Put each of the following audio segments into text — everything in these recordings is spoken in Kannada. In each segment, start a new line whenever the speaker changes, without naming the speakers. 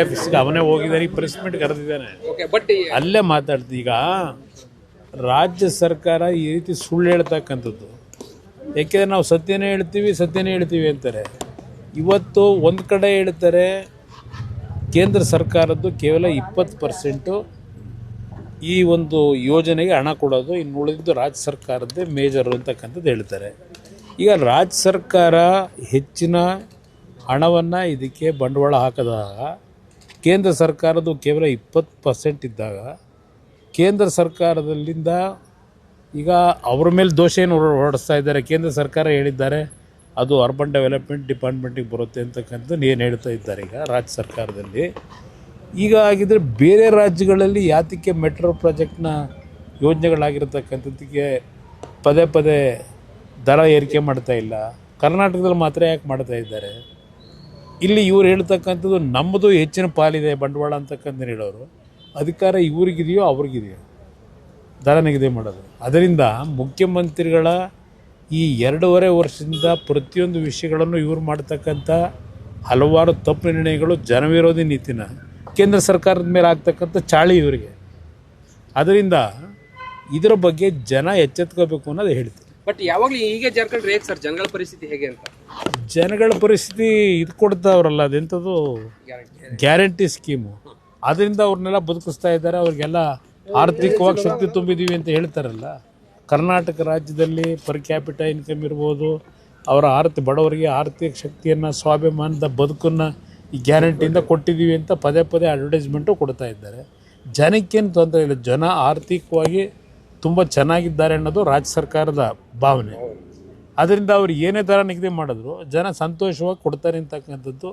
ಆಫೀಸ್ಗೆ ಅವನೇ ಹೋಗಿದ್ದಾನೆ, ಪ್ರೆಸ್ ಮೀಟ್ ಕರೆದಿದ್ದಾನೆ, ಅಲ್ಲೇ ಮಾತಾಡ್ತೀವಿ. ಈಗ ರಾಜ್ಯ ಸರ್ಕಾರ ಈ ರೀತಿ ಸುಳ್ಳು ಹೇಳ್ತಕ್ಕಂಥದ್ದು, ಏಕೆಂದರೆ ನಾವು ಸತ್ಯನೇ ಹೇಳ್ತೀವಿ ಅಂತಾರೆ. ಇವತ್ತು ಒಂದು ಕಡೆ ಹೇಳ್ತಾರೆ ಕೇಂದ್ರ ಸರ್ಕಾರದ್ದು ಕೇವಲ 20% ಈ ಒಂದು ಯೋಜನೆಗೆ ಹಣ ಕೊಡೋದು, ಇನ್ನು ಉಳಿದಿದ್ದು ರಾಜ್ಯ ಸರ್ಕಾರದ್ದೇ ಮೇಜರು ಅಂತಕ್ಕಂಥದ್ದು ಹೇಳ್ತಾರೆ. ಈಗ ರಾಜ್ಯ ಸರ್ಕಾರ ಹೆಚ್ಚಿನ ಹಣವನ್ನು ಇದಕ್ಕೆ ಬಂಡವಾಳ ಹಾಕಿದಾಗ ಕೇಂದ್ರ ಸರ್ಕಾರದ್ದು ಕೇವಲ 20% ಇದ್ದಾಗ ಕೇಂದ್ರ ಸರ್ಕಾರದಲ್ಲಿಂದ ಈಗ ಅವ್ರ ಮೇಲೆ ದೋಷ ಏನು ಹೊರಡಿಸ್ತಾ ಇದ್ದಾರೆ. ಕೇಂದ್ರ ಸರ್ಕಾರ ಹೇಳಿದ್ದಾರೆ ಅದು ಅರ್ಬನ್ ಡೆವಲಪ್ಮೆಂಟ್ ಡಿಪಾರ್ಟ್ಮೆಂಟಿಗೆ ಬರುತ್ತೆ ಅಂತಕ್ಕಂಥದ್ದು ಏನು ಹೇಳ್ತಾ ಇದ್ದಾರೆ ಈಗ ರಾಜ್ಯ ಸರ್ಕಾರದಲ್ಲಿ. ಈಗ ಆಗಿದ್ದರೆ ಬೇರೆ ರಾಜ್ಯಗಳಲ್ಲಿ ಯಾತಕ್ಕೆ ಮೆಟ್ರೋ ಪ್ರಾಜೆಕ್ಟ್ನ ಯೋಜನೆಗಳಾಗಿರ್ತಕ್ಕಂಥದ್ದಕ್ಕೆ ಪದೇ ದರ ಏರಿಕೆ ಮಾಡ್ತಾ ಇಲ್ಲ, ಕರ್ನಾಟಕದಲ್ಲಿ ಮಾತ್ರ ಯಾಕೆ ಮಾಡ್ತಾ ಇದ್ದಾರೆ? ಇಲ್ಲಿ ಇವ್ರು ಹೇಳ್ತಕ್ಕಂಥದ್ದು ನಮ್ಮದು ಹೆಚ್ಚಿನ ಪಾಲಿದೆ ಬಂಡವಾಳ ಅಂತಕ್ಕಂಥ ಹೇಳೋರು, ಅಧಿಕಾರ ಇವ್ರಿಗಿದೆಯೋ ಅವ್ರಿಗಿದೆಯೋ ದರ ನಿಗದಿ ಮಾಡೋದು. ಅದರಿಂದ ಮುಖ್ಯಮಂತ್ರಿಗಳ ಈ 2.5 ವರ್ಷದಿಂದ ಪ್ರತಿಯೊಂದು ವಿಷಯಗಳನ್ನು ಇವ್ರು ಮಾಡ್ತಕ್ಕಂಥ ಹಲವಾರು ತಪ್ಪು ನಿರ್ಣಯಗಳು ಜನವಿರೋಧಿ ನೀತಿನ ಕೇಂದ್ರ ಸರ್ಕಾರದ ಮೇಲೆ ಆಗ್ತಕ್ಕಂಥ ಚಾಳಿ ಇವರಿಗೆ. ಅದರಿಂದ ಇದರ ಬಗ್ಗೆ ಜನ ಎಚ್ಚೆತ್ಕೋಬೇಕು ಅನ್ನೋದು ಹೇಳ್ತೀನಿ.
ಬಟ್ ಯಾವಾಗಲೂ ಹೀಗೆ ಜಾರ್ಖಂಡ್ ರೇಟ್ ಸರ್, ಜನಗಳ ಪರಿಸ್ಥಿತಿ ಹೇಗೆ ಅಂತ?
ಜನಗಳ ಪರಿಸ್ಥಿತಿ ಇದು ಕೊಡ್ತಾವ್ರಲ್ಲ, ಅದೆಂಥದ್ದು ಗ್ಯಾರಂಟಿ ಸ್ಕೀಮು, ಅದರಿಂದ ಅವ್ರನ್ನೆಲ್ಲ ಬದುಕಿಸ್ತಾ ಇದ್ದಾರೆ. ಅವ್ರಿಗೆಲ್ಲ ಆರ್ಥಿಕವಾಗಿ ಶಕ್ತಿ ತುಂಬಿದ್ದೀವಿ ಅಂತ ಹೇಳ್ತಾರಲ್ಲ. ಕರ್ನಾಟಕ ರಾಜ್ಯದಲ್ಲಿ ಪರ್ ಕ್ಯಾಪಿಟಲ್ ಇನ್ಕಮ್ ಇರ್ಬೋದು, ಅವರ ಬಡವರಿಗೆ ಆರ್ಥಿಕ ಶಕ್ತಿಯನ್ನು, ಸ್ವಾಭಿಮಾನದ ಬದುಕನ್ನು ಈ ಗ್ಯಾರಂಟಿಯಿಂದ ಕೊಟ್ಟಿದ್ದೀವಿ ಅಂತ ಪದೇ ಅಡ್ವರ್ಟೈಸ್ಮೆಂಟು ಕೊಡ್ತಾ ಇದ್ದಾರೆ. ಜನಕ್ಕೇನು ತೊಂದರೆ ಇಲ್ಲ, ಜನ ಆರ್ಥಿಕವಾಗಿ ತುಂಬ ಚೆನ್ನಾಗಿದ್ದಾರೆ ಅನ್ನೋದು ರಾಜ್ಯ ಸರ್ಕಾರದ ಭಾವನೆ. ಅದರಿಂದ ಅವ್ರು ಏನೇ ಥರ ನಿಗದಿ ಮಾಡಿದ್ರು ಜನ ಸಂತೋಷವಾಗಿ ಕೊಡ್ತಾರೆ ಅಂತಕ್ಕಂಥದ್ದು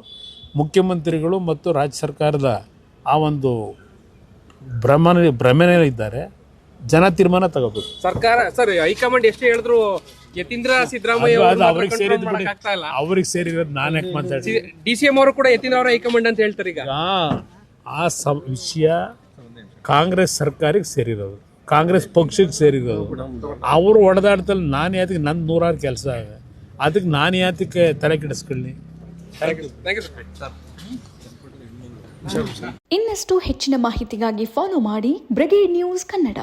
ಮುಖ್ಯಮಂತ್ರಿಗಳು ಮತ್ತು ರಾಜ್ಯ ಸರ್ಕಾರದ ಆ ಒಂದು ಭ್ರಮೆಯಲ್ಲಿದ್ದಾರೆ. ಜನ ತೀರ್ಮಾನ ತಗೋಬೇಕು.
ಸರ್ಕಾರ ಸರ್ ಹೈಕಮಾಂಡ್ ಎಷ್ಟು ಹೇಳಿದ್ರು ಯತೀಂದ್ರ ಸಿದ್ದರಾಮಯ್ಯ
ಅವ್ರಿಗೆ ಸೇರಿರೋದು ನಾನು ಯಾಕೆ ಮಾತಾಡ್ತೀನಿ?
DCM ಅವರು ಕೂಡ ಯತೀಂದ್ರ ಅವರ ಹೈಕಮಾಂಡ್ ಅಂತ ಹೇಳ್ತಾರೆ. ಈಗ
ಆ ವಿಷಯ ಕಾಂಗ್ರೆಸ್ ಸರ್ಕಾರಕ್ಕೆ ಸೇರಿರೋದು, ಕಾಂಗ್ರೆಸ್ ಪಕ್ಷಕ್ಕೆ ಸೇರಿರೋದು. ಅವರು ಹೊಡೆದಾಡ್ತಲ್ಲಿ ನಾನು ಯಾತಕ್ಕೆ, ನನ್ನ 100 ಕೆಲಸ ಇದೆ, ಅದಕ್ಕೆ ನಾನು ಯಾತಕ್ಕೆ ತಲೆ ಕೆಡಿಸ್ಕೊಳ್ಳಿ?
ಇನ್ನಷ್ಟು ಹೆಚ್ಚಿನ ಮಾಹಿತಿಗಾಗಿ ಫಾಲೋ ಮಾಡಿ ಬ್ರಿಗೇಡ್ ನ್ಯೂಸ್ ಕನ್ನಡ.